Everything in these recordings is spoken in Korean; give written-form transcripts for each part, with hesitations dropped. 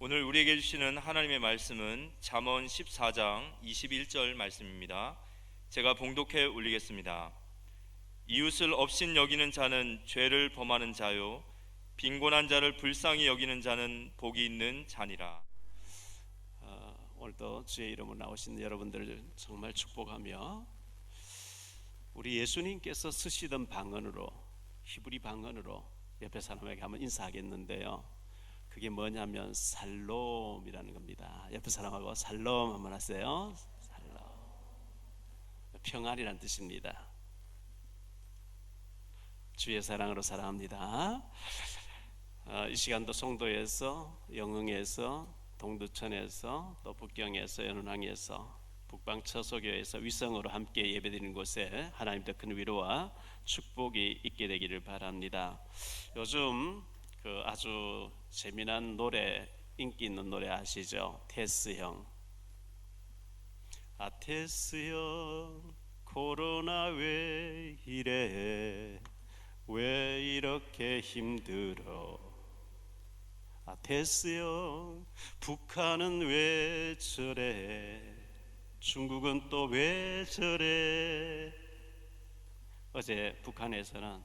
오늘 우리에게 주시는 하나님의 말씀은 잠언 14장 21절 말씀입니다. 제가 봉독해 올리겠습니다. 이웃을 업신 여기는 자는 죄를 범하는 자요, 빈곤한 자를 불쌍히 여기는 자는 복이 있는 자니라. 오늘도 주의 이름으로 나오신 여러분들을 정말 축복하며, 우리 예수님께서 쓰시던 방언으로, 히브리 방언으로 옆에 사람에게 한번 인사하겠는데요, 그게 뭐냐면 살롬이라는 겁니다. 옆에 사람하고 살롬 한번 하세요. 살롬, 평안이라는 뜻입니다. 주의 사랑으로 사랑합니다. 이 시간도 송도에서, 영흥에서, 동두천에서, 또 북경에서, 연운항에서, 북방처소교에서 위성으로 함께 예배드리는 곳에 하나님 더 큰 위로와 축복이 있게 되기를 바랍니다. 요즘 아주 재미난 노래, 인기 있는 노래 아시죠? 테스 형. 테스 형, 코로나 왜 이래? 왜 이렇게 힘들어? 테스 형, 북한은 왜 저래? 중국은 또 왜 저래? 어제 북한에서는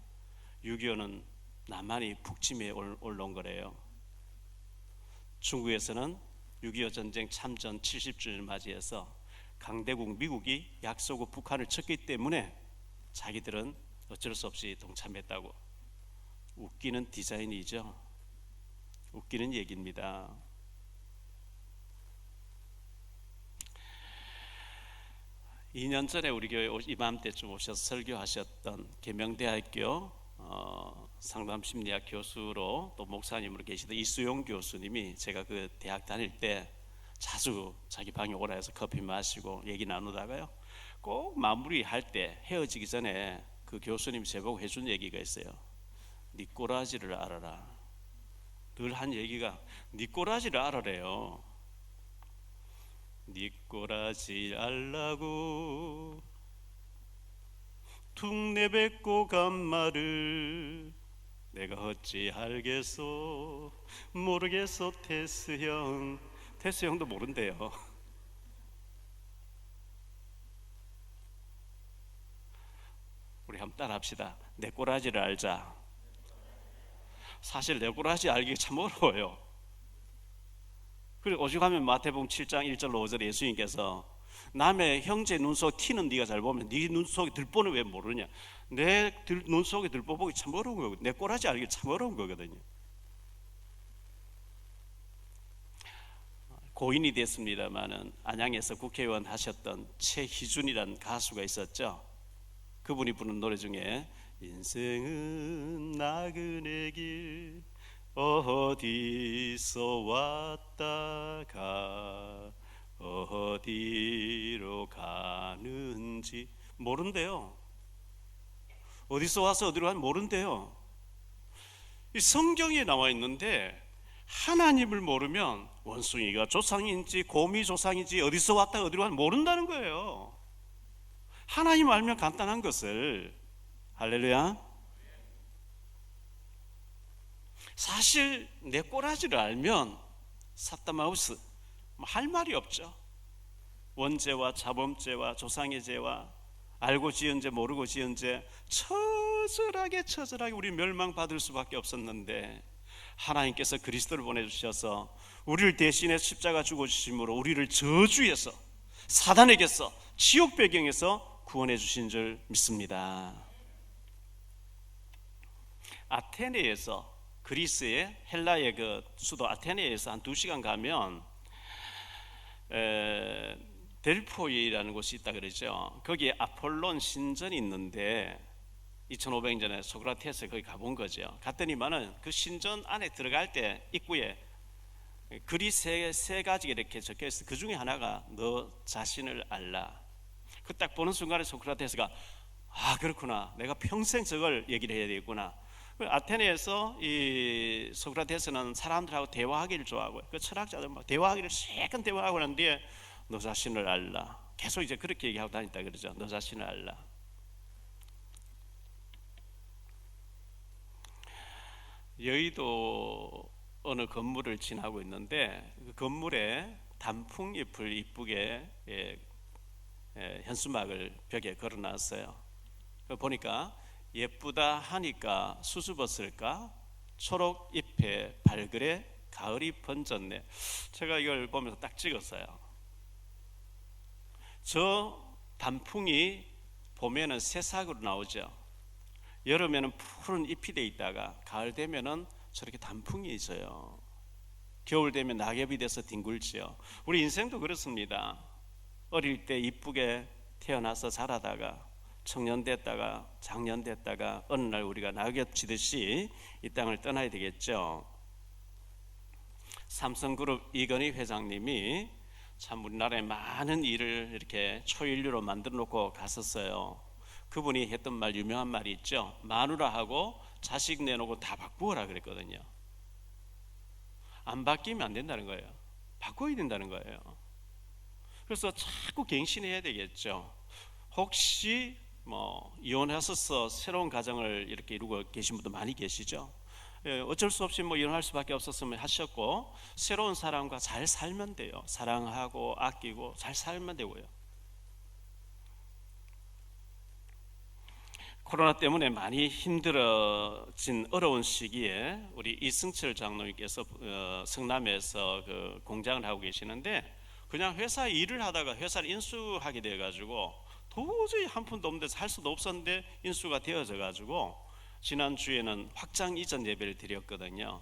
6.25는 남한이 북침에 올라온 거래요. 중국에서는 6.25 전쟁 참전 70주년을 맞이해서 강대국 미국이 약속을 북한을 쳤기 때문에 자기들은 어쩔 수 없이 동참했다고. 웃기는 디자인이죠. 웃기는 얘기입니다. (2년) 전에 우리 교회 이맘때쯤 오셔서 설교하셨던 계명대학교 상담심리학 교수로 또 목사님으로 계시던 이수용 교수님이, 제가 그 대학 다닐 때 자주 자기 방에 오라 해서 커피 마시고 얘기 나누다가요, 꼭 마무리할 때 헤어지기 전에 그 교수님 제보고 해준 얘기가 있어요. 네 꼬라지를 알아라. 늘 한 얘기가 네 꼬라지를 알아래요. 네 꼬라지 알라고 툭 내뱉고 간 말을 내가 어찌 알겠소? 모르겠소. 테스 형. 테스 형도 모른대요. 우리 한번 따라 합시다. 내 꼬라지를 알자. 사실 내 꼬라지 알기 참 어려워요. 그리고 오죽하면 마태복음 7장 1절 5절에 예수님께서 남의 형제 눈속 티는 네가 잘 보면 네 눈속에 들보는 왜 모르냐? 내 눈속에 들보 보기 참 어려운 거거든요. 내 꼬라지 알기 참 어려운 거거든요. 고인이 됐습니다마는 안양에서 국회의원 하셨던 최희준이라는 가수가 있었죠. 그분이 부른 노래 중에 인생은 나그네 길 어디서 왔다가 어디로 가는지 모른대요. 어디서 와서 어디로 가는지 모른대요. 이 성경에 나와 있는데 하나님을 모르면 원숭이가 조상인지 곰이 조상인지 어디서 왔다가 어디로 가는지 모른다는 거예요. 하나님 알면 간단한 것을. 할렐루야. 사실 내 꼬라지를 알면 사타마우스 할 말이 없죠. 원죄와 자범죄와 조상의 죄와 알고 지은 죄 모르고 지은 죄 처절하게 우리 멸망받을 수밖에 없었는데, 하나님께서 그리스도를 보내주셔서 우리를 대신해 십자가 죽어주심으로 우리를 저주에서, 사단에게서, 지옥 배경에서 구원해 주신 줄 믿습니다. 아테네에서, 그리스의 헬라의 그 수도 아테네에서 한 2시간 가면 델포이라는 곳이 있다 그러죠. 거기에 아폴론 신전이 있는데 2500년 전에 소크라테스 거기 가본 거죠. 갔더니만은 그 신전 안에 들어갈 때 입구에 글이 세 가지가 이렇게 적혀 있어. 그 중에 하나가 너 자신을 알라. 그 딱 보는 순간에 소크라테스가 그렇구나, 내가 평생 저걸 얘기를 해야 되겠구나. 아테네에서 이 소크라테스는 사람들하고 대화하기를 좋아하고, 그 철학자들 막 대화하기를 실컷 대화하고 난 뒤에 너 자신을 알라. 계속 이제 그렇게 얘기하고 다녔다 그러죠. 너 자신을 알라. 여의도 어느 건물을 지나고 있는데 그 건물에 단풍잎을 이쁘게 현수막을 벽에 걸어놨어요. 보니까 예쁘다 하니까 수줍었을까? 초록잎에 발그레 가을이 번졌네. 제가 이걸 보면서 딱 찍었어요. 저 단풍이 봄에는 새싹으로 나오죠. 여름에는 푸른 잎이 돼 있다가 가을 되면은 저렇게 단풍이 있어요. 겨울 되면 낙엽이 돼서 뒹굴지요. 우리 인생도 그렇습니다. 어릴 때 이쁘게 태어나서 자라다가 청년 됐다가 장년 됐다가 어느 날 우리가 낙엽 지듯이 이 땅을 떠나야 되겠죠. 삼성그룹 이건희 회장님이 참 우리나라에 많은 일을 이렇게 초일류로 만들어 놓고 갔었어요. 그분이 했던 말, 유명한 말이 있죠. 마누라하고 자식 내놓고 다 바꾸어라 그랬거든요. 안 바뀌면 안 된다는 거예요. 바꿔야 된다는 거예요. 그래서 자꾸 갱신해야 되겠죠. 혹시 이혼하셔서 새로운 가정을 이렇게 이루고 계신 분도 많이 계시죠. 어쩔 수 없이 이혼할 수밖에 없었으면 하셨고, 새로운 사람과 잘 살면 돼요. 사랑하고 아끼고 잘 살면 되고요. 코로나 때문에 많이 힘들어진 어려운 시기에 우리 이승철 장로님께서 성남에서 그 공장을 하고 계시는데, 그냥 회사 일을 하다가 회사를 인수하게 돼가지고 도저히 한 푼도 없는데 살 수도 없었는데 인수가 되어져가지고 지난주에는 확장 이전 예배를 드렸거든요.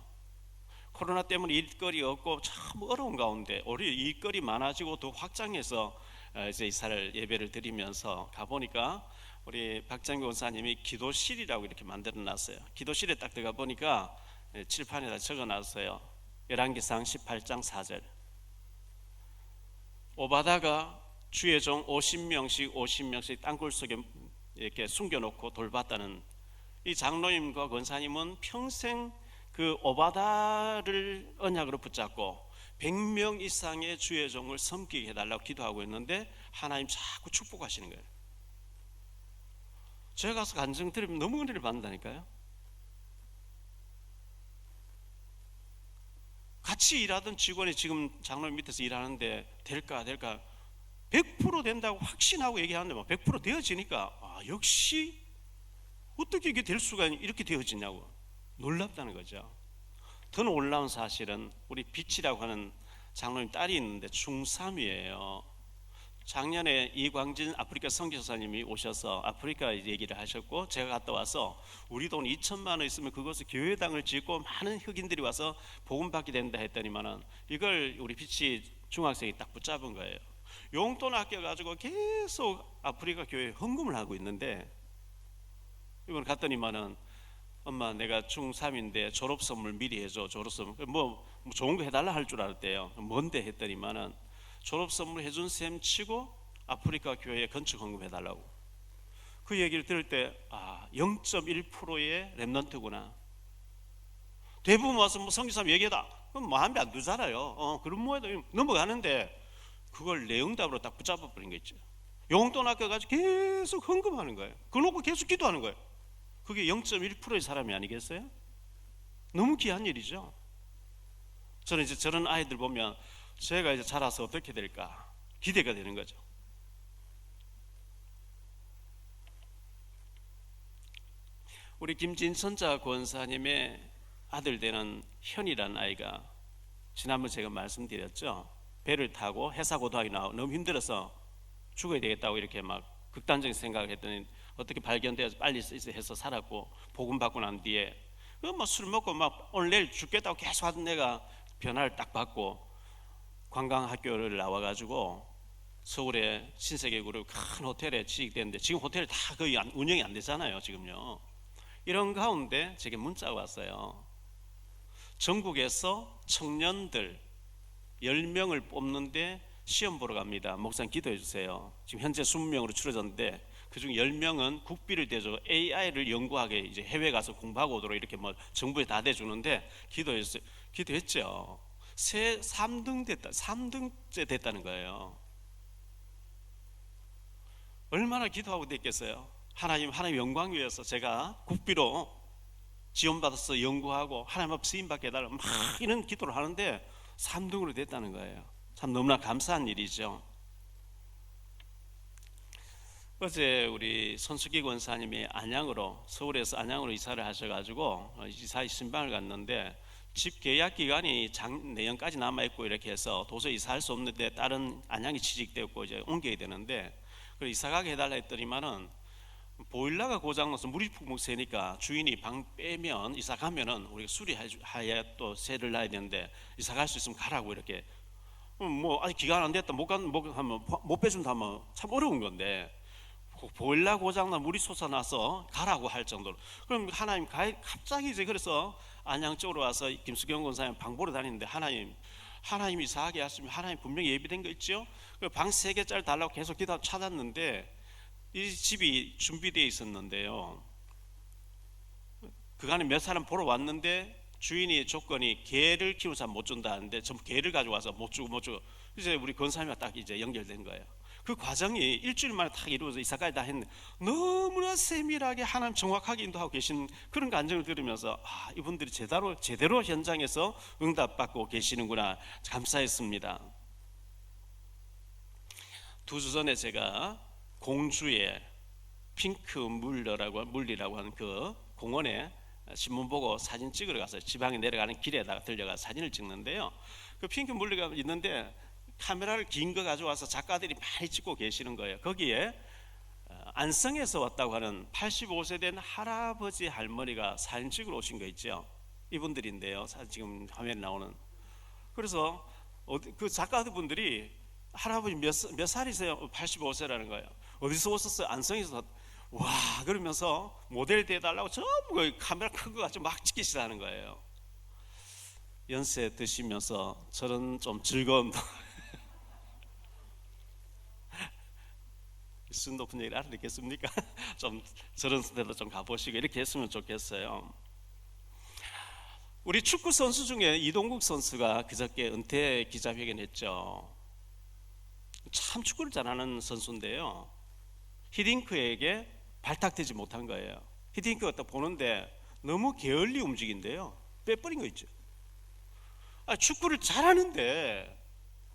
코로나 때문에 일거리 없고 참 어려운 가운데 우리 일거리 많아지고 더 확장해서 이제 이사를 예배를 드리면서 가보니까 우리 박장교 원사님이 기도실이라고 이렇게 만들어 놨어요. 기도실에 딱 들어가 보니까 칠판에다 적어 놨어요. 열왕기상 18장 4절. 오바다가 주의 종 50명씩 땅굴 속에 이렇게 숨겨놓고 돌봤다는, 이 장로님과 권사님은 평생 그 오바다를 언약으로 붙잡고 100명 이상의 주의 종을 섬기게 해달라고 기도하고 있는데 하나님 자꾸 축복하시는 거예요. 제가 가서 간증 드리면 너무 은혜를 받는다니까요. 같이 일하던 직원이 지금 장로님 밑에서 일하는데 될까 100% 된다고 확신하고 얘기하는데 100% 되어지니까 역시 어떻게 이게 될 수가 이렇게 되어지냐고 놀랍다는 거죠. 더 놀라운 사실은 우리 빛이라고 하는 장로님 딸이 있는데 중3이에요. 작년에 이광진 아프리카 선교사님이 오셔서 아프리카 얘기를 하셨고, 제가 갔다 와서 우리 돈 2천만 원 있으면 그것을 교회당을 짓고 많은 흑인들이 와서 복음 받게 된다 했더니만은 이걸 우리 빛이 중학생이 딱 붙잡은 거예요. 용돈 아껴가지고 계속 아프리카 교회에 헌금을 하고 있는데, 이번 갔더니만은 엄마 내가 중3인데 졸업 선물 미리 해줘. 졸업 선물 뭐 좋은 거 해달라 할 줄 알았대요. 뭔데 했더니만은 졸업 선물 해준 셈 치고 아프리카 교회에 건축 헌금 해달라고. 그 얘기를 들을 때 0.1%의 랩넌트구나. 대부분 와서 성교사님 얘기하다 그럼 마음에 안 들잖아요. 그런 뭐에도 넘어가는데 그걸 내 응답으로 딱 붙잡아 버린 거 있죠. 용돈 아껴가지고 계속 헌금하는 거예요. 그거 놓고 계속 기도하는 거예요. 그게 0.1%의 사람이 아니겠어요? 너무 귀한 일이죠. 저는 이제 저런 아이들 보면 제가 이제 자라서 어떻게 될까 기대가 되는 거죠. 우리 김진선자 권사님의 아들 되는 현이라는 아이가 지난번 제가 말씀드렸죠. 배를 타고 해사고등학교 나오고 너무 힘들어서 죽어야 되겠다고 이렇게 막 극단적인 생각을 했더니 어떻게 발견되어서 빨리 해서 살았고, 복음 받고 난 뒤에 술 먹고 막 오늘 내일 죽겠다고 계속 하던 애가 변화를 딱 받고 관광학교를 나와가지고 서울의 신세계그룹 큰 호텔에 취직됐는데 지금 호텔 다 거의 운영이 안 되잖아요 지금요. 이런 가운데 제게 문자가 왔어요. 전국에서 청년들 10명을 뽑는데 시험 보러 갑니다. 목사님 기도해 주세요. 지금 현재 20명으로 줄어졌는데 그중 10명은 국비를 대줘 AI를 연구하게 이제 해외 가서 공부하고 오도록 이렇게 정부에 다 대주는데 기도했어요. 기도했죠. 3등째 됐다는 거예요. 얼마나 기도하고 됐겠어요. 하나님 영광 위해서 제가 국비로 지원받아서 연구하고 하나님 앞 쓰임받게 해달라 막 이런 기도를 하는데 3등으로 됐다는 거예요. 참 너무나 감사한 일이죠. 어제 우리 손수기 권사님이 서울에서 안양으로 이사를 하셔가지고 이사의 신방을 갔는데 집 계약 기간이 내년까지 남아있고 이렇게 해서 도저히 이사할 수 없는데 다른 안양이 취직되었고 이제 옮겨야 되는데 그래서 이사 가게 해달라 했더니만은 보일러가 고장나서 물이 푹푹 새니까 주인이 방 빼면 이사 가면은 우리가 수리하여 또 세를 놔야 되는데 이사 갈 수 있으면 가라고 이렇게 뭐 아직 기간 안 됐다 못 빼준다 하면 참 어려운 건데 보일러 고장나 물이 솟아나서 가라고 할 정도로 그럼 하나님 갑자기 이제 그래서 안양 쪽으로 와서 김수경 권사님 방 보러 다니는데 하나님 이사하게 하시면 하나님 분명히 예비된 거 있죠. 방 3개짜리 달라고 계속 기도 찾았는데 이 집이 준비되어 있었는데요. 그간에 몇 사람 보러 왔는데 주인이 조건이 개를 키우는 사람 못 준다 하는데 전부 개를 가져와서 못 주고 이제 우리 권사님과 딱 이제 연결된 거예요. 그 과정이 일주일 만에 딱 이루어져 이사까지 다 했는데 너무나 세밀하게 하나님 정확하게 인도하고 계신 그런 간증을 들으면서 이분들이 제대로 현장에서 응답받고 계시는구나 감사했습니다. 2주 전에 제가 공주의 핑크 물리라고 하는 그 공원에 신문 보고 사진 찍으러 가서 지방에 내려가는 길에다가 들려가 사진을 찍는데요. 그 핑크 물리가 있는데 카메라를 긴 거 가져와서 작가들이 많이 찍고 계시는 거예요. 거기에 안성에서 왔다고 하는 85세 된 할아버지 할머니가 사진 찍으러 오신 거 있죠. 이분들인데요. 지금 화면에 나오는. 그래서 그 작가분들이 할아버지 몇 살이세요? 85세라는 거예요. 어디서 오셨어요? 안성에서. 와 그러면서 모델 돼달라고 전부 카메라 큰 거 가지고 막 찍히시라는 거예요. 연세 드시면서 저런 좀 즐거움도 순 높은 얘기를 알아듣겠습니까? 좀 저런 데로 좀 가보시고 이렇게 했으면 좋겠어요. 우리 축구 선수 중에 이동국 선수가 그저께 은퇴 기자회견했죠. 참 축구를 잘하는 선수인데요. 히딩크에게 발탁되지 못한 거예요. 히딩크가 딱 보는데 너무 게을리 움직인데요. 빼버린 거 있죠. 축구를 잘하는데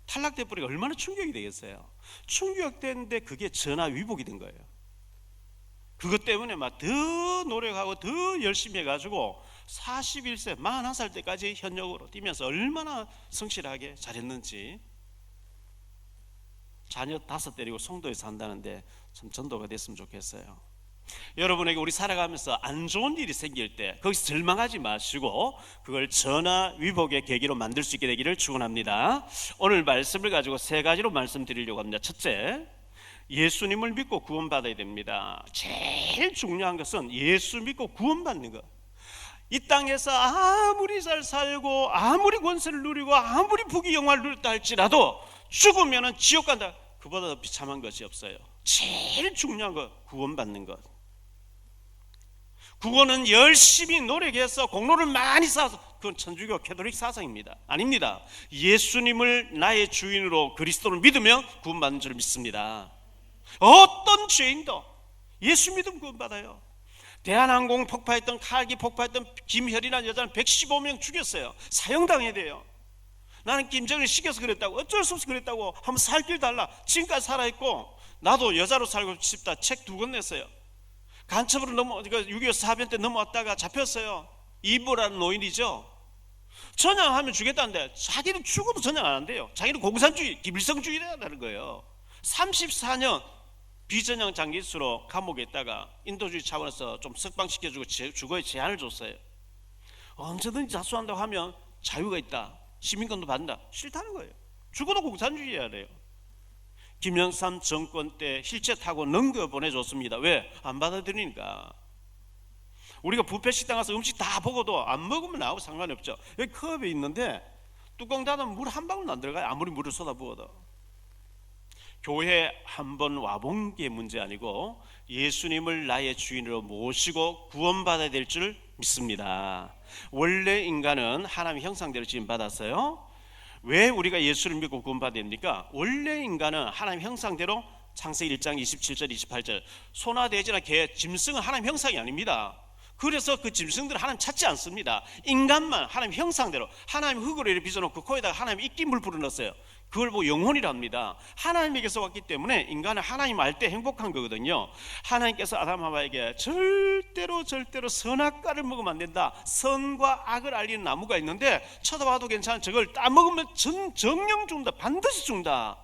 탈락돼 버리가 얼마나 충격이 되겠어요. 충격되는데 그게 전화 위복이 된 거예요. 그것 때문에 막 더 노력하고 더 열심히 해가지고 41세 41살 때까지 현역으로 뛰면서 얼마나 성실하게 잘했는지. 자녀 5 데리고 송도에 산다는데 참 전도가 됐으면 좋겠어요. 여러분에게 우리 살아가면서 안 좋은 일이 생길 때 거기서 절망하지 마시고 그걸 전화 위복의 계기로 만들 수 있게 되기를 축원합니다. 오늘 말씀을 가지고 3가지로 말씀드리려고 합니다. 첫째, 예수님을 믿고 구원받아야 됩니다. 제일 중요한 것은 예수 믿고 구원받는 것. 이 땅에서 아무리 잘 살고 아무리 권세를 누리고 아무리 부귀 영화를 누렸다 할지라도 죽으면 지옥 간다. 그보다 더 비참한 것이 없어요. 제일 중요한 것, 구원받는 것. 구원은 열심히 노력해서 공로를 많이 쌓아서, 그건 천주교 캐톨릭 사상입니다. 아닙니다. 예수님을 나의 주인으로 그리스도를 믿으면 구원받는 줄 믿습니다. 어떤 죄인도 예수 믿으면 구원받아요. 대한항공 폭파했던 칼기 폭파했던 김혈이라는 여자는 115명 죽였어요. 사형당해야 돼요. 나는 김정일 시켜서 그랬다고, 어쩔 수 없이 그랬다고, 한번 살 길 달라. 지금까지 살아있고 나도 여자로 살고 싶다 책 2권 냈어요. 간첩으로 6.25 사변 때 넘어왔다가 잡혔어요. 이보라는 노인이죠. 전향하면 주겠다는데 자기는 죽어도 전향 안 한대요. 자기는 공산주의, 김일성주의라는 거예요. 34년 비전형 장기수로 감옥에 있다가 인도주의 차원에서 좀 석방시켜주고 주거에 제한을 줬어요. 언제든지 자수한다고 하면 자유가 있다, 시민권도 받는다. 싫다는 거예요. 죽어도 공산주의해야 돼요. 김영삼 정권 때 힐체 타고 넘겨 보내줬습니다. 왜? 안 받아들이니까. 우리가 뷔페 식당 가서 음식 다 보고도 안 먹으면 나하고 상관이 없죠. 여기 컵에 있는데 뚜껑 닫으면 물 한 방울도 안 들어가요. 아무리 물을 쏟아부어도. 교회 한 번 와본 게 문제 아니고 예수님을 나의 주인으로 모시고 구원받아야 될 줄 믿습니다. 원래 인간은 하나님의 형상대로 지금 받았어요. 왜 우리가 예수를 믿고 구원받아야 됩니까? 원래 인간은 하나님의 형상대로 창세기 1장 27절 28절 소나 돼지나 개 짐승은 하나님의 형상이 아닙니다. 그래서 그 짐승들은 하나님 찾지 않습니다. 인간만 하나님 형상대로 하나님 흙으로 이렇게 빚어놓고 코에다가 하나님 입김을 불어넣었어요. 그걸 보고 영혼이랍니다. 하나님에게서 왔기 때문에 인간은 하나님 알 때 행복한 거거든요. 하나님께서 아담 하와에게 절대로 선악과를 먹으면 안 된다, 선과 악을 알리는 나무가 있는데 쳐다봐도 괜찮은 저걸 따먹으면 정령 죽는다, 반드시 죽는다,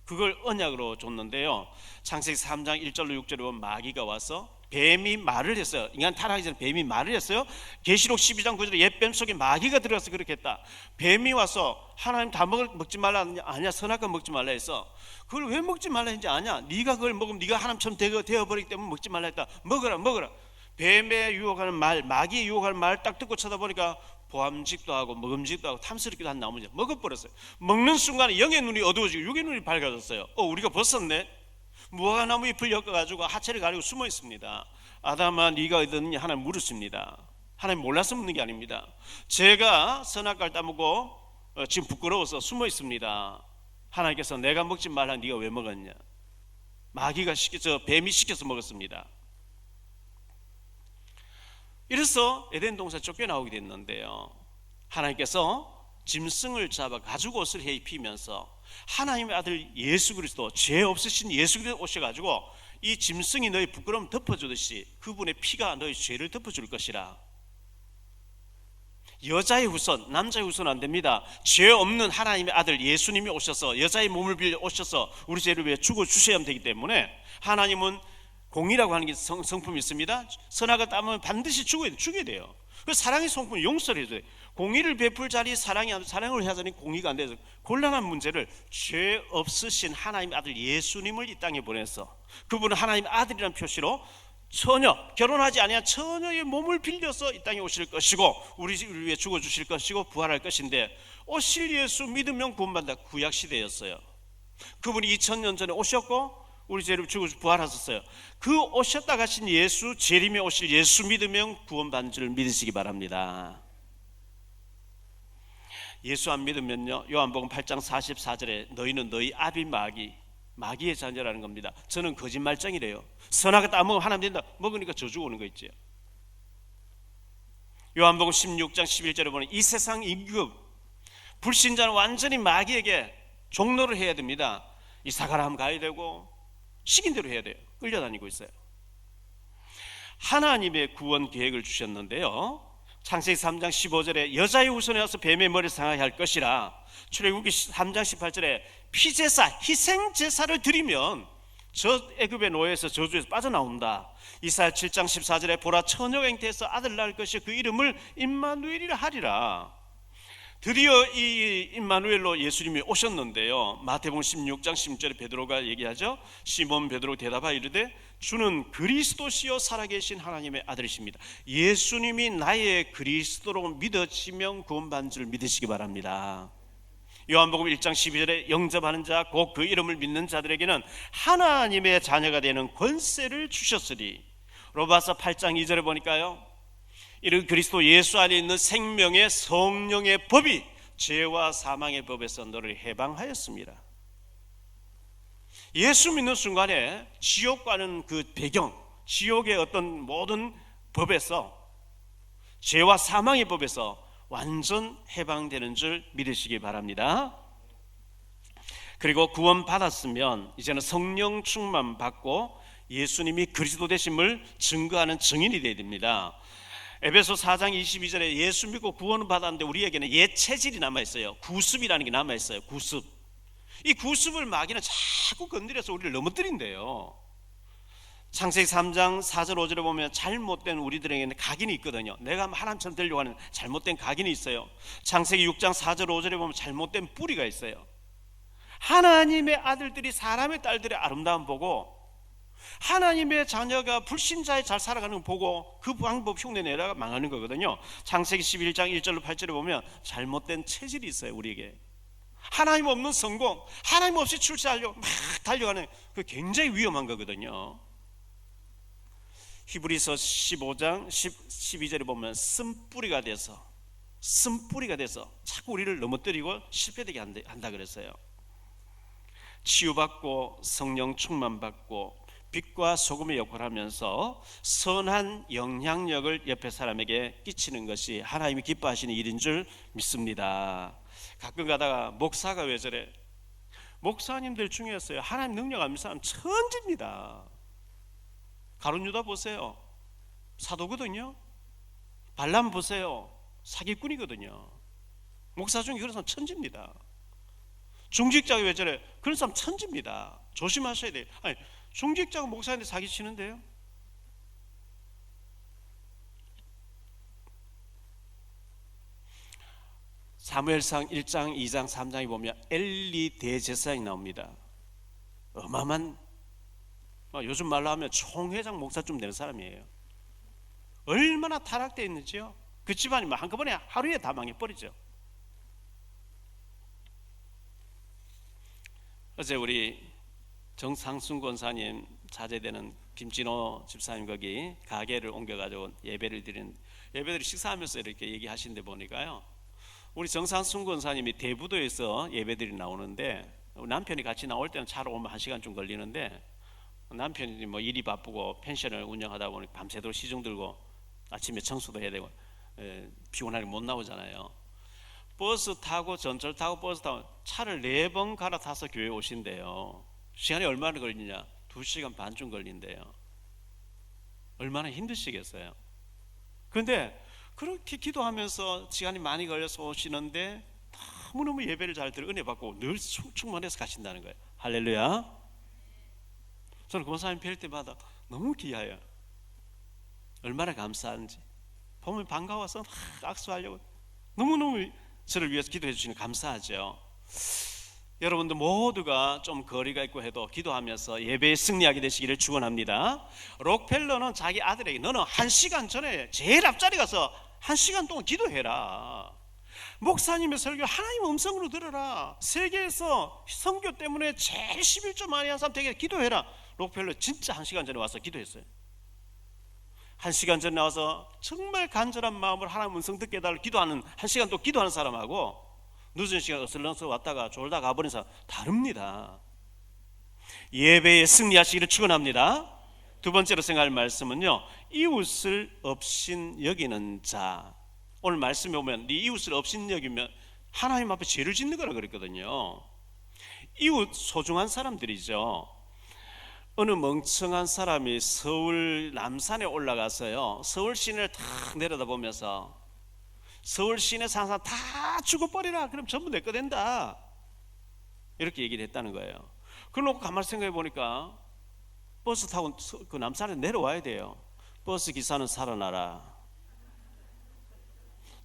그걸 언약으로 줬는데요. 창세기 3장 1절로 6절에 보면 마귀가 와서 뱀이 말을 했어요. 인간 타락하기 전에 뱀이 말을 했어요. 계시록 12장 9절에 옛뱀 속에 마귀가 들어가서 그렇게 했다. 뱀이 와서 하나님 다 먹지 말라 하느냐? 아니야, 선악과 먹지 말라 했어. 그걸 왜 먹지 말라 했는지 아냐? 네가 그걸 먹으면 네가 하나님처럼 되어버리기 때문에 먹지 말라 했다. 먹어라. 뱀의 유혹하는 말, 마귀의 유혹하는 말 딱 듣고 쳐다보니까 보암직도 하고 먹음직도 하고 탐스럽기도 한 나무죠. 먹어버렸어요. 먹는 순간에 영의 눈이 어두워지고 육의 눈이 밝아졌어요. 우리가 벗었네. 무화과나무 잎을 엮어가지고 하체를 가리고 숨어 있습니다. 아담아, 네가 어디였느냐? 하나님 물었습니다. 하나님 몰라서 묻는 게 아닙니다. 제가 선악과를 따먹고 지금 부끄러워서 숨어 있습니다. 하나님께서 내가 먹지 말라, 네가 왜 먹었냐? 마귀가 뱀이 시켜서 먹었습니다. 이래서 에덴 동산 쫓겨나오게 됐는데요. 하나님께서 짐승을 잡아 가죽 옷을 해 입히면서 하나님의 아들 예수 그리스도, 죄 없으신 예수 그리스도 오셔가지고 이 짐승이 너희 부끄러움 덮어주듯이 그분의 피가 너희 죄를 덮어줄 것이라. 여자의 후손, 남자의 후손 안 됩니다. 죄 없는 하나님의 아들 예수님이 오셔서 여자의 몸을 빌려 오셔서 우리 죄를 위해 죽어주셔야 되기 때문에 하나님은 공의라고 하는 게 성품이 있습니다. 선악을 따면 반드시 죽여야 돼요. 그 사랑의 성품은 용서를 해줘야 돼요. 공의를 베풀 자리 사랑을 해야 하자니 공의가 안 돼서 곤란한 문제를 죄 없으신 하나님의 아들 예수님을 이 땅에 보내서 그분은 하나님의 아들이라는 표시로 처녀, 결혼하지 아니한 처녀의 몸을 빌려서 이 땅에 오실 것이고 우리를 위해 죽어주실 것이고 부활할 것인데, 오실 예수 믿으면 구원받는다. 구약시대였어요. 그분이 2000년 전에 오셨고 우리 죄를 죽어 부활하셨어요. 그 오셨다 가신 예수, 재림에 오실 예수 믿으면 구원받는 줄 믿으시기 바랍니다. 예수 안 믿으면요, 요한복음 8장 44절에 너희는 너희 아비 마귀의 자녀라는 겁니다. 저는 거짓말쟁이래요. 선악을 따먹으면 하나님 된다. 먹으니까 저주 오는 거 있죠. 요한복음 16장 11절에 보면 이 세상 임금 불신자는 완전히 마귀에게 종노를 해야 됩니다. 이사가람 가야 되고 시킨 대로 해야 돼요. 끌려다니고 있어요. 하나님의 구원 계획을 주셨는데요, 창세기 3장 15절에 여자의 후손에 와서 뱀의 머리를 상하게 할 것이라. 출애굽기 3장 18절에 피제사, 희생제사를 드리면 저 애굽의 노예에서 저주에서 빠져나온다. 이사야 7장 14절에 보라, 처녀가 잉태해서 아들 낳을 것이 그 이름을 임마누엘이라 하리라. 드디어 이 임마누엘로 예수님이 오셨는데요, 마태복음 16장 16절에 베드로가 얘기하죠. 시몬 베드로 대답하여 이르되 주는 그리스도시요 살아계신 하나님의 아들이십니다. 예수님이 나의 그리스도로 믿어지면 구원받는 줄 믿으시기 바랍니다. 요한복음 1장 12절에 영접하는 자 곧 그 이름을 믿는 자들에게는 하나님의 자녀가 되는 권세를 주셨으리. 로마서 8장 2절에 보니까요, 이런 그리스도 예수 안에 있는 생명의 성령의 법이 죄와 사망의 법에서 너를 해방하였습니다. 예수 믿는 순간에 지옥 가는 그 배경, 지옥의 어떤 모든 법에서, 죄와 사망의 법에서 완전 해방되는 줄 믿으시기 바랍니다. 그리고 구원 받았으면 이제는 성령 충만 받고 예수님이 그리스도 되심을 증거하는 증인이 되어야 됩니다. 에베소 4장 22절에 예수 믿고 구원을 받았는데 우리에게는 옛 체질이 남아있어요. 구습이라는 게 남아있어요. 구습. 이 구습을 마귀는 자꾸 건드려서 우리를 넘어뜨린대요. 창세기 3장 4절 5절에 보면 잘못된 우리들에게는 각인이 있거든요. 내가 하나님처럼 되려고 하는 잘못된 각인이 있어요. 창세기 6장 4절 5절에 보면 잘못된 뿌리가 있어요. 하나님의 아들들이 사람의 딸들의 아름다움 보고 하나님의 자녀가 불신자에 잘 살아가는 거 보고 그 방법 흉내내다가 망하는 거거든요. 창세기 11장 1절로 8절에 보면 잘못된 체질이 있어요. 우리에게 하나님 없는 성공, 하나님 없이 출세하려고 막 달려가는 그 굉장히 위험한 거거든요. 히브리서 15장 12절에 보면 쓴뿌리가 돼서 자꾸 우리를 넘어뜨리고 실패되게 한다 그랬어요. 치유받고 성령 충만받고 빛과 소금의 역할을 하면서 선한 영향력을 옆에 사람에게 끼치는 것이 하나님이 기뻐하시는 일인 줄 믿습니다. 가끔 가다가 목사가 왜 저래? 목사님들 중에서요, 하나님 능력 안 믿는 사람 천지입니다. 가룟 유다 보세요, 사도거든요. 발람 보세요, 사기꾼이거든요. 목사 중에 그런 사람 천지입니다. 중직자가 왜 저래? 그런 사람 천지입니다. 조심하셔야 돼요. 아니, 중직자가 목사한테 사기치는데요. 사무엘상 1장, 2장, 3장에 보면 엘리 대제사장이 나옵니다. 어마어마한, 요즘 말로 하면 총회장 목사쯤 되는 사람이에요. 얼마나 타락되어 있는지요. 그 집안이 한꺼번에 하루에 다 망해버리죠. 어제 우리 정상순 권사님 자제되는 김진호 집사님 거기 가게를 옮겨가지고 예배를 드리는, 예배들이 식사하면서 이렇게 얘기하시는데 보니까요, 우리 정상순 권사님이 대부도에서 예배들이 나오는데 남편이 같이 나올 때는 차로 오면 1시간 좀 걸리는데, 남편이 뭐 일이 바쁘고 펜션을 운영하다 보니 밤새도록 시중 들고 아침에 청소도 해야 되고 피곤하게 못 나오잖아요. 버스 타고, 전철 타고 버스 타고 차를 4번 갈아타서 교회 오신대요. 시간이 얼마나 걸리냐? 2시간 반쯤 걸린대요. 얼마나 힘드시겠어요. 그런데 그렇게 기도하면서 시간이 많이 걸려서 오시는데 너무너무 예배를 잘 들어 은혜 받고 늘 충만해서 가신다는 거예요. 할렐루야. 저는 권사님 뵐 때마다 너무 귀해요. 얼마나 감사한지. 보면 반가워서 막 악수하려고 너무너무 저를 위해서 기도해 주시는 감사하죠. 여러분들 모두가 좀 거리가 있고 해도 기도하면서 예배에 승리하게 되시기를 축원합니다. 록펠러는 자기 아들에게 너는 1시간 전에 제일 앞자리 가서 1시간 동안 기도해라. 목사님의 설교 하나님 음성으로 들어라. 세계에서 선교 때문에 제일 11조 많이 한 사람 되게 기도해라. 록펠러 진짜 1시간 전에 와서 기도했어요. 1시간 전에 나와서 정말 간절한 마음으로 하나님 음성 듣게 해달라고 기도하는, 1시간 또 기도하는 사람하고 늦은 시간 어슬렁서 왔다가 졸다 가버린 사람 다릅니다. 예배에 승리하시기를 축원합니다. 두 번째로 생각할 말씀은요, 이웃을 업신 여기는 자. 오늘 말씀에 보면 네 이웃을 업신 여기면 하나님 앞에 죄를 짓는 거라 그랬거든요. 이웃 소중한 사람들이죠. 어느 멍청한 사람이 서울 남산에 올라가서요, 서울 시내를 탁 내려다보면서 서울 시내 사는 사람 다 죽어버리라. 그럼 전부 내 거 된다. 이렇게 얘기를 했다는 거예요. 그러고 가만히 생각해 보니까 버스 타고 그 남산에 내려와야 돼요. 버스 기사는 살아나라.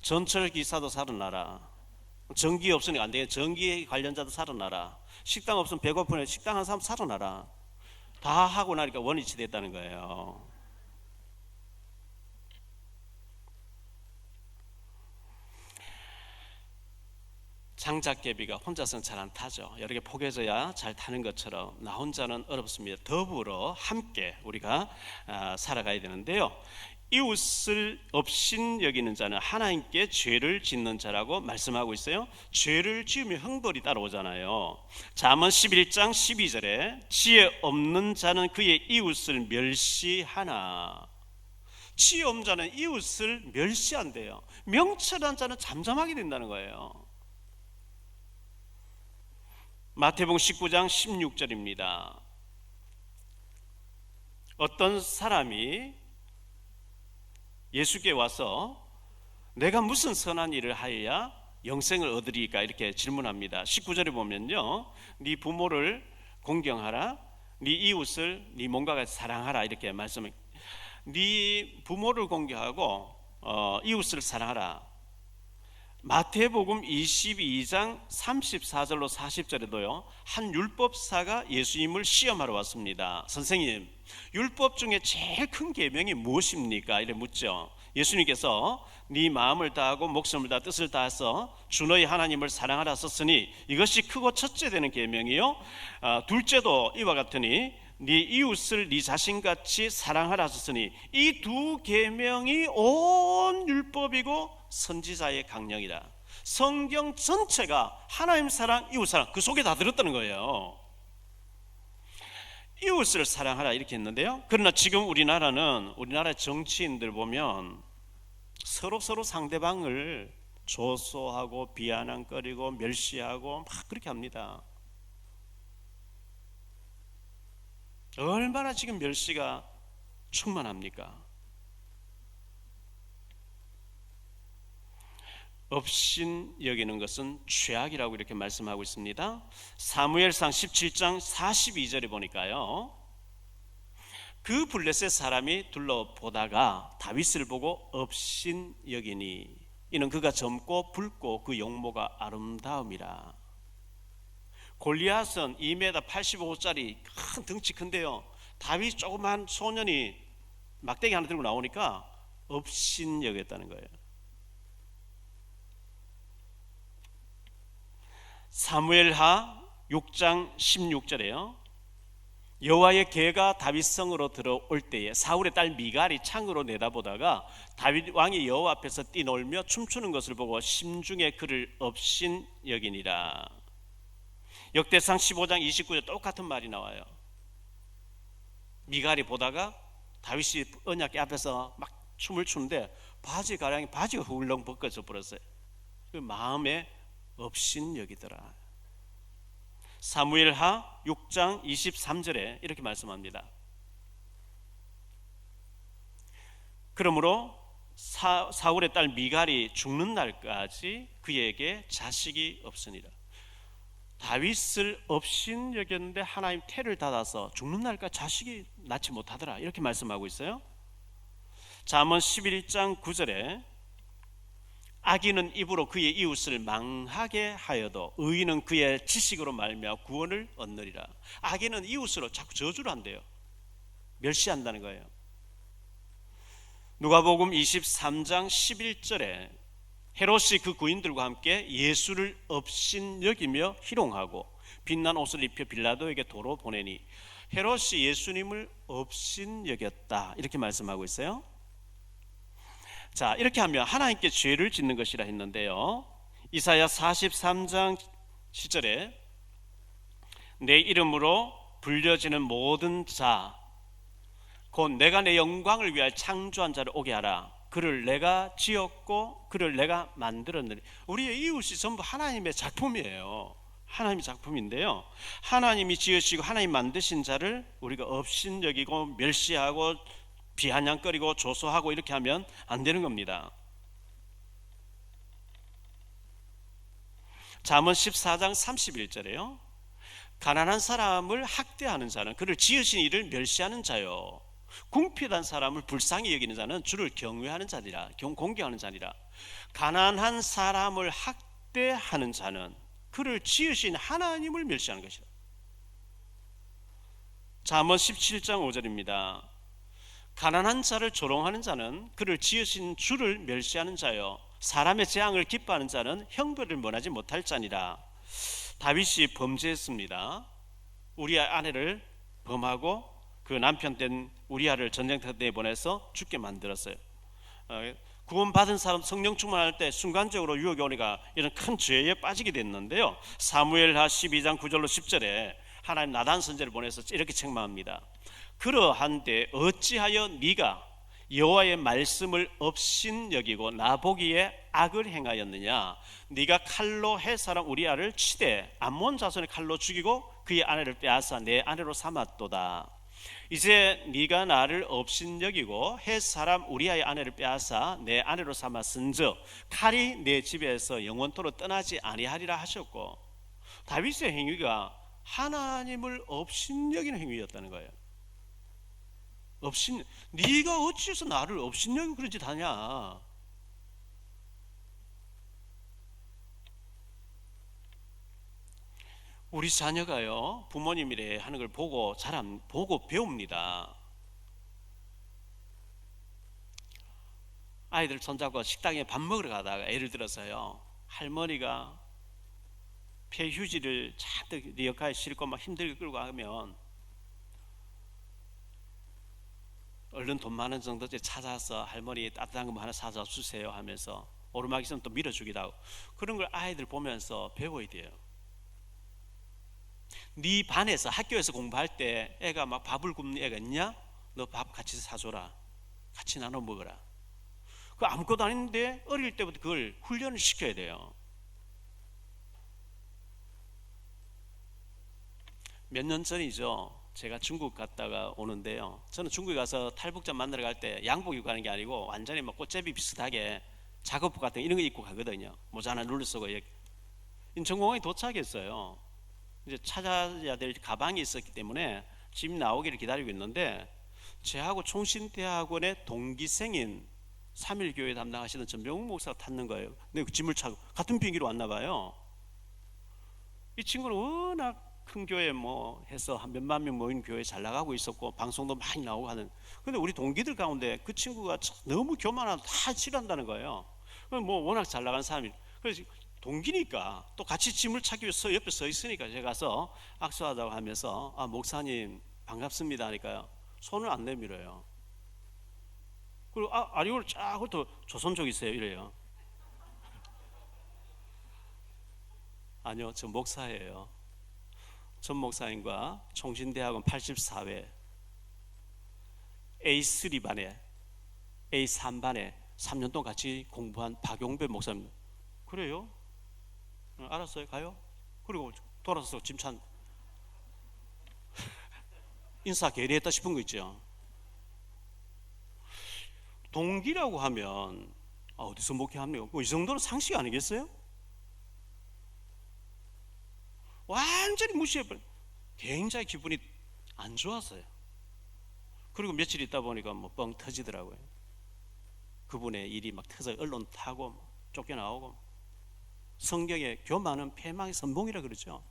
전철 기사도 살아나라. 전기 없으니까 안 되겠네. 전기 관련자도 살아나라. 식당 없으면 배고프네. 식당 한 사람 살아나라. 다 하고 나니까 원위치 됐다는 거예요. 장작개비가 혼자서는 잘 안 타죠. 여러 개 포개져야 잘 타는 것처럼 나 혼자는 어렵습니다. 더불어 함께 우리가 살아가야 되는데요, 이웃을 업신 여기는 자는 하나님께 죄를 짓는 자라고 말씀하고 있어요. 죄를 지으면 형벌이 따라오잖아요. 잠언 11장 12절에 지혜 없는 자는 그의 이웃을 멸시하나. 지혜 없는 자는 이웃을 멸시한대요. 명철한 자는 잠잠하게 된다는 거예요. 마태복음 19장 16절입니다. 어떤 사람이 예수께 와서 내가 무슨 선한 일을 하여야 영생을 얻으리까 이렇게 질문합니다. 19절에 보면요, 네 부모를 공경하라, 네 이웃을 네 몸과 같이 사랑하라 이렇게 말씀을. 네 부모를 공경하고 이웃을 사랑하라. 마태복음 22장 34절로 40절에도요, 한 율법사가 예수님을 시험하러 왔습니다. 선생님, 율법 중에 제일 큰 계명이 무엇입니까? 이래 묻죠. 예수님께서 네 마음을 다하고 목숨을 다하고 뜻을 다해서 주 너희 하나님을 사랑하라 썼으니 이것이 크고 첫째 되는 계명이요, 둘째도 이와 같으니 네 이웃을 네 자신같이 사랑하라 썼으니 이 두 계명이 온 율법이고 선지자의 강령이라. 성경 전체가 하나님 사랑, 이웃 사랑 그 속에 다 들었다는 거예요. 이웃을 사랑하라 이렇게 했는데요. 그러나 지금 우리나라 정치인들 보면 서로 상대방을 조소하고 비아냥거리고 멸시하고 막 그렇게 합니다. 얼마나 지금 멸시가 충만합니까? 업신 여기는 것은 죄악이라고 이렇게 말씀하고 있습니다. 사무엘상 17장 42절에 보니까요, 그 블레셋 사람이 둘러보다가 다윗을 보고 업신 여기니 이는 그가 젊고 붉고 그 용모가 아름다움이라. 골리앗은 2m 85짜리 큰 덩치 큰데요, 다윗 조그만 소년이 막대기 하나 들고 나오니까 업신 여겼다는 거예요. 사무엘하 6장 16절에요, 여호와의 개가 다윗 성으로 들어올 때에 사울의 딸 미갈이 창으로 내다보다가 다윗 왕이 여호와 앞에서 뛰놀며 춤추는 것을 보고 심중에 그를 업신 여기니라. 역대상 15장 29절 똑같은 말이 나와요. 미갈이 보다가 다윗이 언약궤 앞에서 막 춤을 추는데 바지가 훌렁 벗겨져 버렸어요. 그 마음에 업신 여기더라. 사무엘하 6장 23절에 이렇게 말씀합니다. 그러므로 사울의 딸 미갈이 죽는 날까지 그에게 자식이 없으니라. 다윗을 업신 여겼는데 하나님 태를 닫아서 죽는 날까지 자식이 낳지 못하더라 이렇게 말씀하고 있어요. 잠언 11장 9절에 악인은 입으로 그의 이웃을 망하게 하여도 의인은 그의 지식으로 말미암아 구원을 얻느리라. 악인은 이웃으로 자꾸 저주를 한대요. 멸시한다는 거예요. 누가복음 23장 11절에 헤롯이 그 구인들과 함께 예수를 업신 여기며 희롱하고 빛난 옷을 입혀 빌라도에게 도로 보내니 헤롯이 예수님을 업신 여겼다 이렇게 말씀하고 있어요. 자, 이렇게 하면 하나님께 죄를 짓는 것이라 했는데요, 이사야 43장 10절에 내 이름으로 불려지는 모든 자 곧 내가 내 영광을 위하여 창조한 자를 오게 하라. 그를 내가 지었고 그를 내가 만들었느니. 우리의 이웃이 전부 하나님의 작품이에요. 하나님의 작품인데요, 하나님이 지으시고 하나님 만드신 자를 우리가 업신 여기고 멸시하고 비아냥거리고 조소하고 이렇게 하면 안 되는 겁니다. 잠언 14장 31절에요 가난한 사람을 학대하는 자는 그를 지으신 이를 멸시하는 자요, 궁핍한 사람을 불쌍히 여기는 자는 주를 경외하는 자니라, 공경하는 자니라. 가난한 사람을 학대하는 자는 그를 지으신 하나님을 멸시하는 것이다. 잠언 17장 5절입니다. 가난한 자를 조롱하는 자는 그를 지으신 주를 멸시하는 자요, 사람의 재앙을 기뻐하는 자는 형벌을 면하지 못할 자니라. 다윗이 범죄했습니다. 우리의 아내를 범하고 그 남편 된 우리아를 전쟁터에 내보내서 죽게 만들었어요. 구원받은 사람 성령 충만할 때 순간적으로 유혹이 오니까 이런 큰 죄에 빠지게 됐는데요, 사무엘하 12장 9절로 10절에 하나님 나단 선지자를 보내서 이렇게 책망합니다. 그러한데 어찌하여 네가 여호와의 말씀을 업신 여기고 나보기에 악을 행하였느냐. 네가 칼로 헷 사람 우리아를 치되 암몬 자손의 칼로 죽이고 그의 아내를 빼앗아 내 아내로 삼았도다. 이제 네가 나를 업신 여기고 헷 사람 우리아의 아내를 빼앗아 내 아내로 삼았은즉 칼이 내 집에서 영원토록 떠나지 아니하리라 하셨고, 다윗의 행위가 하나님을 업신 여기는 행위였다는 거예요. 업신, 네가 어찌해서 나를 업신 여기고 그런 짓 하냐. 우리 자녀가요, 부모님 이래 하는 걸 보고 보고 배웁니다. 아이들 손잡고 식당에 밥 먹으러 가다가 예를 들어서요, 할머니가 폐휴지를 잔뜩 리어카에 싣고 막 힘들게 끌고 가면 얼른 돈 많은 정도째 찾아서 할머니 따뜻한 거 하나 사다 주세요 하면서 오르막 있으면 또 밀어주기도 하고, 그런 걸 아이들 보면서 배워야 돼요. 네 반에서 학교에서 공부할 때 애가 막 밥을 굶는 애가 있냐? 너 밥 같이 사줘라. 같이 나눠 먹어라. 그 아무것도 아닌데 어릴 때부터 그걸 훈련을 시켜야 돼요. 몇 년 전이죠. 제가 중국 갔다가 오는데요. 저는 중국에 가서 탈북자 만나러 갈 때 양복 입고 가는 게 아니고 완전히 막 꽃제비 비슷하게 작업복 같은 이런 거 입고 가거든요. 모자 하나 눌러 쓰고 인천공항에 도착했어요. 이제 찾아야 될 가방이 있었기 때문에 집 나오기를 기다리고 있는데 제하고 총신대학원의 동기생인 3.1교회 담당하시는 전병욱 목사가 탔는 거예요. 근데 그 짐을 차고 같은 비행기로 왔나 봐요. 이 친구는 워낙 큰 교회 뭐 해서 한 몇만 명 모인 교회 잘 나가고 있었고 방송도 많이 나오고 하는. 근데 우리 동기들 가운데 그 친구가 너무 교만하고 다 싫어한다는 거예요. 뭐 워낙 잘 나가는 사람이. 그래서 동기니까 또 같이 짐을 차기 위해서 옆에 서 있으니까 제가 가서 악수하자고 하면서 목사님 반갑습니다 하니까요. 손을 안 내밀어요. 그리고 아리오를 쫙 훑어 조선족이세요 이래요. 아니요, 저 목사예요. 전 목사님과 총신대학원 84회 A3반에 A3반에 3년 동안 같이 공부한 박용배 목사님. 그래요? 알았어요, 가요. 그리고 돌아서 짐찬 인사 계리했다 싶은 거 있죠. 동기라고 하면 어디서 목회합니까? 뭐 이 정도는 상식 아니겠어요? 완전히 무시해버려. 굉장히 기분이 안 좋았어요. 그리고 며칠 있다 보니까 뭐 뻥 터지더라고요. 그분의 일이 막 터져 언론 타고 쫓겨나오고. 성경에 교만은 패망의 선봉이라 그러죠.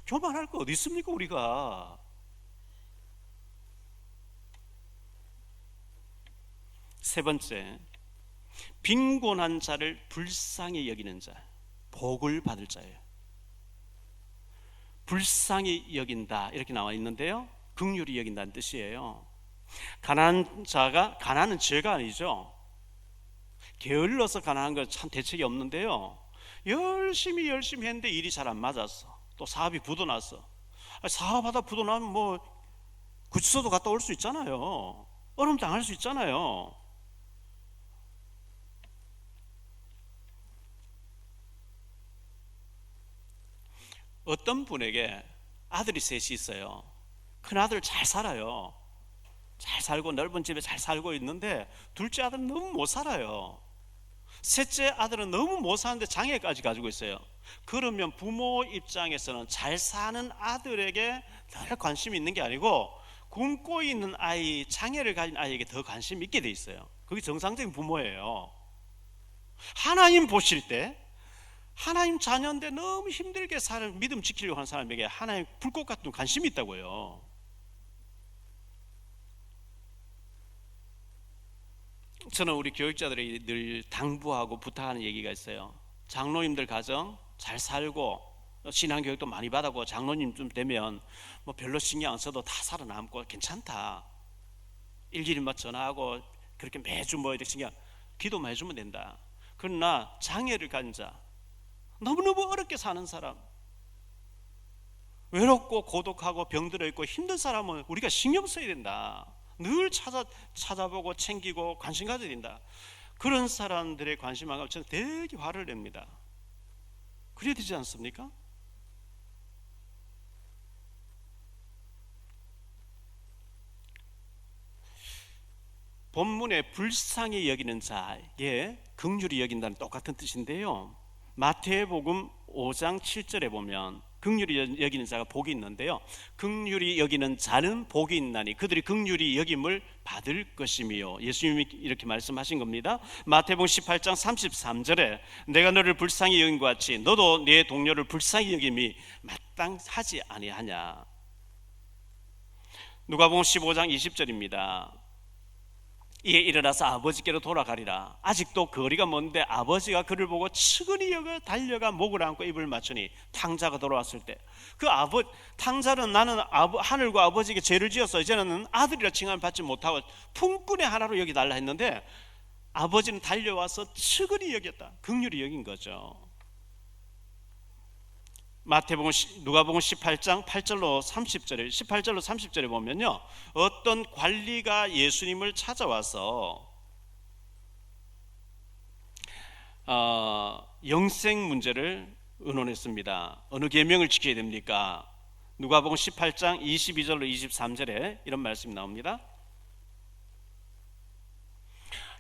교만할 거 어디 있습니까 우리가. 세 번째, 빈곤한 자를 불쌍히 여기는 자, 복을 받을 자예요. 불쌍히 여긴다 이렇게 나와 있는데요, 긍휼히 여긴다는 뜻이에요. 가난한 자가, 가난은 죄가 아니죠. 게을러서 가난한 건 참 대책이 없는데요, 열심히 했는데 일이 잘 안 맞았어. 또 사업이 부도났어. 사업하다 부도나면 뭐 구치소도 갔다 올 수 있잖아요. 얼음 당할 수 있잖아요. 어떤 분에게 아들이 셋이 있어요. 큰 아들 잘 살아요. 잘 살고 넓은 집에 잘 살고 있는데 둘째 아들은 너무 못 살아요. 셋째 아들은 너무 못 사는데 장애까지 가지고 있어요. 그러면 부모 입장에서는 잘 사는 아들에게 더 관심이 있는 게 아니고 굶고 있는 아이, 장애를 가진 아이에게 더 관심이 있게 돼 있어요. 그게 정상적인 부모예요. 하나님 보실 때 하나님 자녀인데 너무 힘들게 사는 믿음 지키려고 하는 사람에게 하나님 불꽃 같은 관심이 있다고요. 저는 우리 교육자들이 늘 당부하고 부탁하는 얘기가 있어요. 장로님들 가정 잘 살고 신앙교육도 많이 받았고 장로님 좀 되면 뭐 별로 신경 안 써도 다 살아남고 괜찮다. 일일이 막 전화하고 그렇게 매주 뭐 이렇게 신경, 기도만 해주면 된다. 그러나 장애를 가진 자, 너무너무 어렵게 사는 사람, 외롭고 고독하고 병들어 있고 힘든 사람은 우리가 신경 써야 된다. 늘 찾아보고 챙기고 관심 가져야 된다. 그런 사람들의 관심 안 가면 저는 되게 화를 냅니다. 그래야 되지 않습니까? 본문에 불쌍히 여기는 자에 긍휼히 여긴다는 똑같은 뜻인데요, 마태복음 5장 7절에 보면 긍휼히 여기는 자가 복이 있는데요, 긍휼히 여기는 자는 복이 있나니 그들이 긍휼히 여김을 받을 것이며, 예수님이 이렇게 말씀하신 겁니다. 마태복음 18장 33절에 내가 너를 불쌍히 여긴 것 같이 너도 네 동료를 불쌍히 여김이 마땅하지 아니하냐. 누가복음 15장 20절입니다. 이에 일어나서 아버지께로 돌아가리라. 아직도 거리가 먼데 아버지가 그를 보고 측은히 여겨 달려가 목을 안고 입을 맞추니 탕자가 돌아왔을 때 그 탕자는 나는 하늘과 아버지에게 죄를 지어서 이제는 아들이라 칭함을 받지 못하고 품꾼의 하나로 여기달라 했는데 아버지는 달려와서 측은히 여겼다. 긍휼히 여긴 거죠. 누가복음 18장 8절로 30절에 18절로 30절에 보면요, 어떤 관리가 예수님을 찾아와서 영생 문제를 의논했습니다. 어느 계명을 지켜야 됩니까? 누가복음 18장 22절로 23절에 이런 말씀이 나옵니다.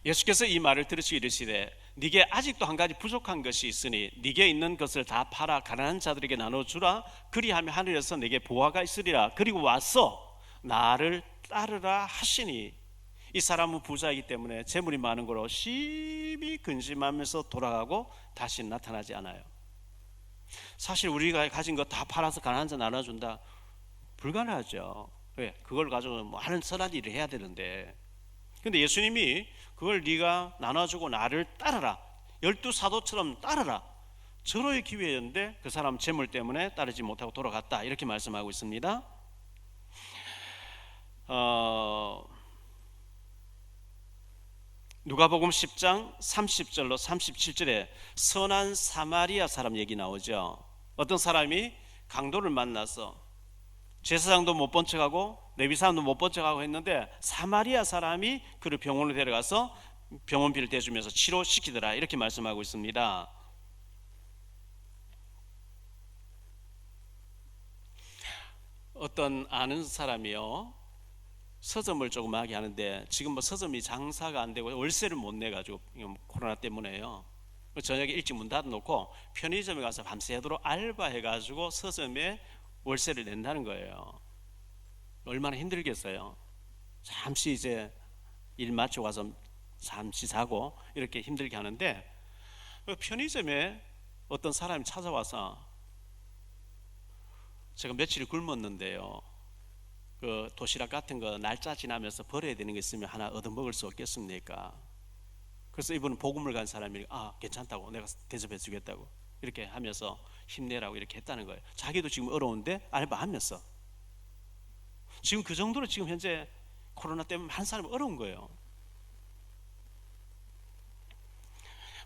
예수께서 이 말을 들으시고 이르시되 네게 아직도 한 가지 부족한 것이 있으니 네게 있는 것을 다 팔아 가난한 자들에게 나눠주라. 그리하면 하늘에서 네게 보화가 있으리라. 그리고 와서 나를 따르라 하시니, 이 사람은 부자이기 때문에 재물이 많은 거로 심히 근심하면서 돌아가고 다시 나타나지 않아요. 사실 우리가 가진 거 다 팔아서 가난한 자 나눠준다, 불가능하죠. 왜? 그걸 가지고 뭐 하는 선한 일을 해야 되는데, 근데 예수님이 그걸 네가 나눠주고 나를 따르라, 12사도처럼 따르라, 절호의 기회였는데 그 사람 재물 때문에 따르지 못하고 돌아갔다, 이렇게 말씀하고 있습니다. 누가복음 10장 30절로 37절에 선한 사마리아 사람 얘기 나오죠. 어떤 사람이 강도를 만나서 제사장도 못 본 척하고 레위 사람도 못 본 척하고 했는데, 사마리아 사람이 그를 병원으로 데려가서 병원비를 대주면서 치료시키더라, 이렇게 말씀하고 있습니다. 어떤 아는 사람이요, 서점을 조그맣게 하는데 지금 뭐 서점이 장사가 안 되고 월세를 못 내가지고 코로나 때문에요, 저녁에 일찍 문 닫아놓고 편의점에 가서 밤새도록 알바해가지고 서점에 월세를 낸다는 거예요. 얼마나 힘들겠어요. 잠시 이제 일 마치고 가서 잠시 자고 이렇게 힘들게 하는데, 편의점에 어떤 사람이 찾아와서 제가 며칠 굶었는데요, 그 도시락 같은 거 날짜 지나면서 버려야 되는 게 있으면 하나 얻어먹을 수 없겠습니까? 그래서 이분은 복음을 간 사람이 괜찮다고, 내가 대접해 주겠다고 이렇게 하면서 힘내라고 이렇게 했다는 거예요. 자기도 지금 어려운데 알바하면서. 지금 그 정도로 지금 현재 코로나 때문에 한 사람이 어려운 거예요.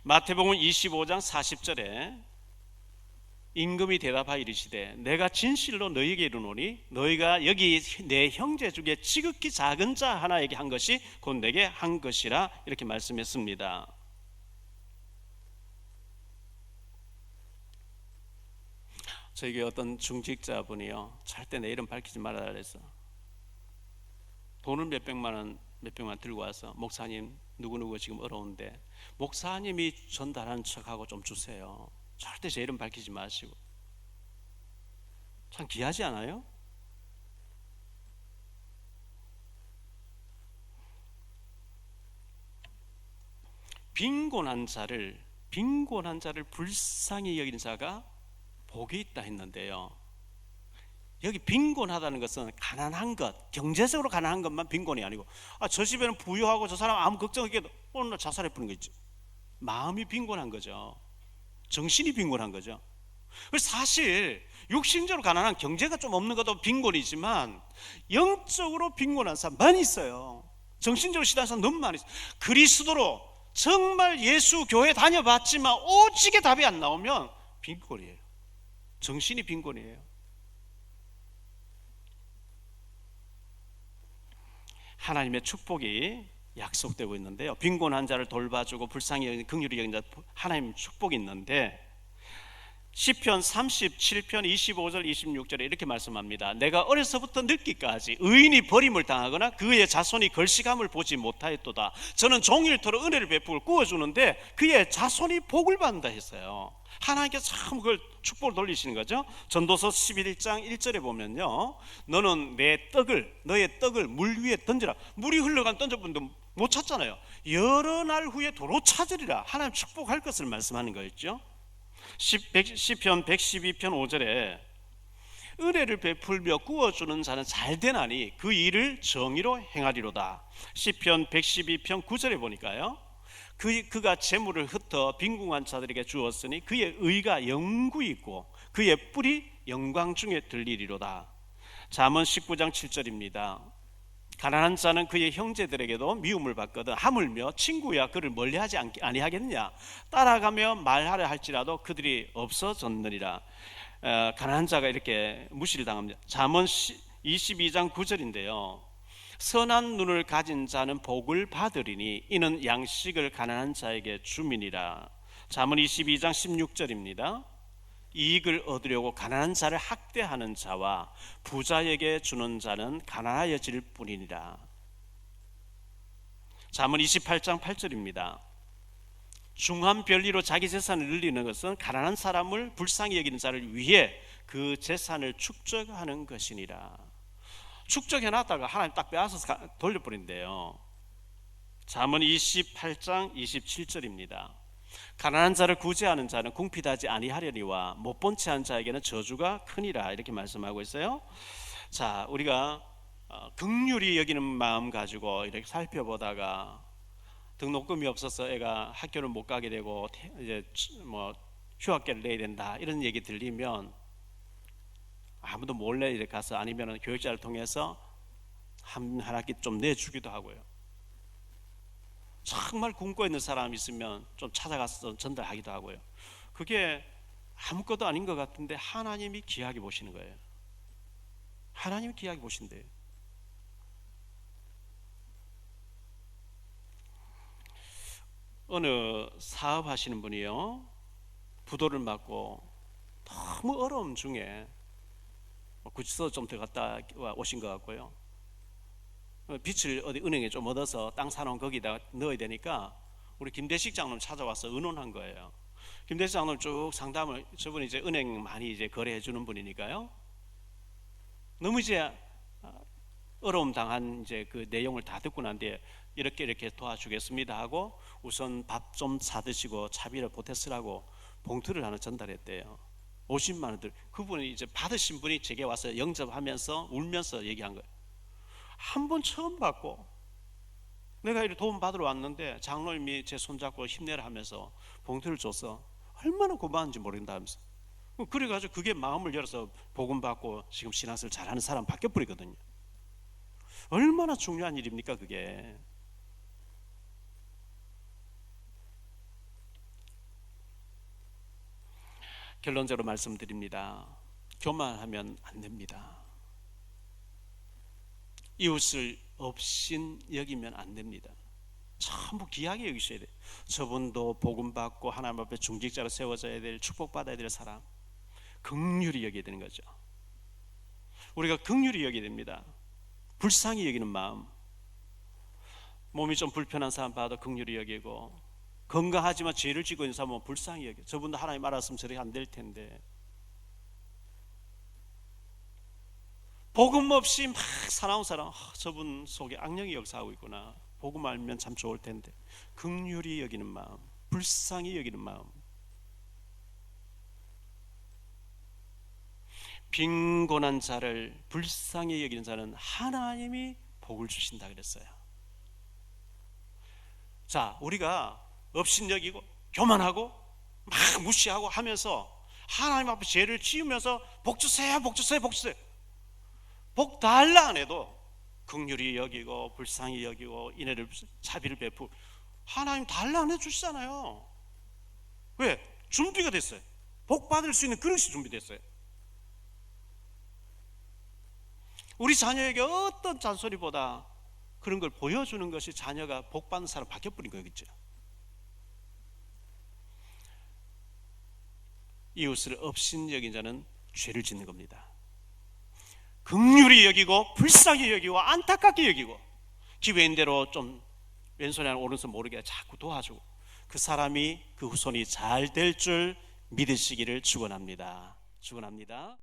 마태복음 25장 40절에 임금이 대답하여 이르시되 내가 진실로 너희에게 이르노니 너희가 여기 내 형제 중에 지극히 작은 자 하나에게 한 것이 곧 내게 한 것이라, 이렇게 말씀했습니다. 저에게 어떤 중직자분이요, 절대 내 이름 밝히지 말아라 그래서 돈을 몇백만 원 들고 와서, 목사님 누구누구 지금 어려운데 목사님이 전달한 척하고 좀 주세요, 절대 제 이름 밝히지 마시고. 참 귀하지 않아요? 빈곤한 자를 불쌍히 여기는 자가 복이 있다 했는데요, 여기 빈곤하다는 것은 가난한 것, 경제적으로 가난한 것만 빈곤이 아니고, 저 집에는 부유하고 저 사람 아무 걱정 없게 어느 날 자살해 버리는 거 있지. 마음이 빈곤한 거죠. 정신이 빈곤한 거죠. 그래서 사실 육신적으로 가난한, 경제가 좀 없는 것도 빈곤이지만 영적으로 빈곤한 사람 많이 있어요. 정신적으로 시달린 사람 너무 많이 있어요. 그리스도로 정말 예수 교회 다녀봤지만 오직에 답이 안 나오면 빈곤이에요. 정신이 빈곤이에요. 하나님의 축복이 약속되고 있는데요, 빈곤한 자를 돌봐주고 불쌍히 여기는 긍휼히 여기는 자, 하나님 축복이 있는데, 시편 37편 25절 26절에 이렇게 말씀합니다. 내가 어려서부터 늙기까지 의인이 버림을 당하거나 그의 자손이 걸시감을 보지 못하였도다. 저는 종일토록 은혜를 베풀고 구워주는데 그의 자손이 복을 받는다 했어요. 하나님께서 참 그걸 축복을 돌리시는 거죠. 전도서 11장 1절에 보면요, 너는 너의 떡을 물 위에 던지라. 물이 흘러간 던져본데 못 찾잖아요. 여러 날 후에 도로 찾으리라. 하나님 축복할 것을 말씀하는 거였죠. 시편 112편 5절에 은혜를 베풀며 구워주는 자는 잘되나니 그 일을 정의로 행하리로다. 시편 112편 9절에 보니까요, 그가 재물을 흩어 빈궁한 자들에게 주었으니 그의 의가 영구히 있고 그의 뿔이 영광 중에 들리리로다. 잠언 19장 7절입니다. 가난한 자는 그의 형제들에게도 미움을 받거든 하물며 친구야 그를 멀리하지 아니하겠느냐. 따라가며 말하려 할지라도 그들이 없어졌느니라. 가난한 자가 이렇게 무시를 당합니다. 잠언 22장 9절인데요. 선한 눈을 가진 자는 복을 받으리니 이는 양식을 가난한 자에게 주민이라. 잠언 22장 16절입니다. 이익을 얻으려고 가난한 자를 학대하는 자와 부자에게 주는 자는 가난하여질 뿐이니라. 잠언 28장 8절입니다. 중한 별리로 자기 재산을 늘리는 것은 가난한 사람을 불쌍히 여기는 자를 위해 그 재산을 축적하는 것이니라. 축적해놨다가 하나님 딱 빼앗아서 돌려버린대요. 잠언 28장 27절입니다. 가난한 자를 구제하는 자는 궁핍하지 아니하려니와 못 본 채 한 자에게는 저주가 크니라. 이렇게 말씀하고 있어요. 자, 우리가 긍휼히 여기는 마음 가지고 이렇게 살펴보다가 등록금이 없어서 애가 학교를 못 가게 되고 이제 뭐 휴학계를 내야 된다 이런 얘기 들리면 아무도 몰래 이렇게 가서 아니면 교육자를 통해서 한 학기 좀 내주기도 하고요. 정말 굶고 있는 사람이 있으면 좀 찾아가서 전달하기도 하고요. 그게 아무것도 아닌 것 같은데 하나님이 귀하게 보시는 거예요. 하나님이 귀하게 보신대요. 어느 사업하시는 분이요, 부도를 맞고 너무 어려움 중에 구치소 좀 들어갔다 오신 것 같고요. 빚을 어디 은행에 좀 얻어서 땅 사놓은 거기다 넣어야 되니까 우리 김대식 장로님 찾아와서 의논한 거예요. 김대식 장로님 쭉 상담을, 저분이 이제 은행 많이 이제 거래해 주는 분이니까요. 너무 이제 어려움 당한 이제 그 내용을 다 듣고 난 뒤에 이렇게 도와주겠습니다 하고 우선 밥 좀 사드시고 차비를 보태쓰라고 봉투를 하나 전달했대요. 50만 원들. 그분이 이제 받으신 분이 제게 와서 영접하면서 울면서 얘기한 거예요. 한 번 처음 받고 내가 이렇게 도움 받으러 왔는데 장로님이 제 손잡고 힘내라 하면서 봉투를 줘서 얼마나 고마운지 모른다 하면서, 그래가지고 그게 마음을 열어서 복음 받고 지금 신앙생활 잘하는 사람 바뀌어버리거든요. 얼마나 중요한 일입니까 그게. 결론적으로 말씀드립니다. 교만하면 안 됩니다. 이웃을 없인 여기면 안 됩니다. 전부 귀하게 여기셔야 돼요. 저분도 복음 받고 하나님 앞에 중직자로 세워져야 될, 축복받아야 될 사람, 긍휼히 여겨야 되는 거죠. 우리가 긍휼히 여겨야 됩니다. 불쌍히 여기는 마음. 몸이 좀 불편한 사람 봐도 긍휼히 여기고, 건강하지만 죄를 지고 있는 사람은 불쌍히 여겨. 저분도 하나님 알았으면 저렇게 안 될 텐데. 복음 없이 막 살아온 사람, 저분 속에 악령이 역사하고 있구나. 복음 알면 참 좋을 텐데. 긍휼히 여기는 마음, 불쌍히 여기는 마음. 빈곤한 자를 불쌍히 여기는 자는 하나님이 복을 주신다 그랬어요. 자, 우리가 업신여기고 교만하고 막 무시하고 하면서 하나님 앞에 죄를 지으면서 복 주세요, 복 주세요, 복 주세요. 복 달라 안 해도 긍휼히 여기고 불쌍히 여기고 인애를 자비를 베푸고 하나님 달라 안 해주시잖아요. 왜? 준비가 됐어요. 복 받을 수 있는 그릇이 준비됐어요. 우리 자녀에게 어떤 잔소리보다 그런 걸 보여주는 것이 자녀가 복 받는 사람 바뀌어버린 거겠죠. 이웃을 업신여긴 자는 죄를 짓는 겁니다. 긍휼히 여기고 불쌍히 여기고 안타깝게 여기고 기회인대로 좀 왼손이 아니라 오른손 모르게 자꾸 도와주고 그 사람이 그 후손이 잘 될 줄 믿으시기를 축원합니다.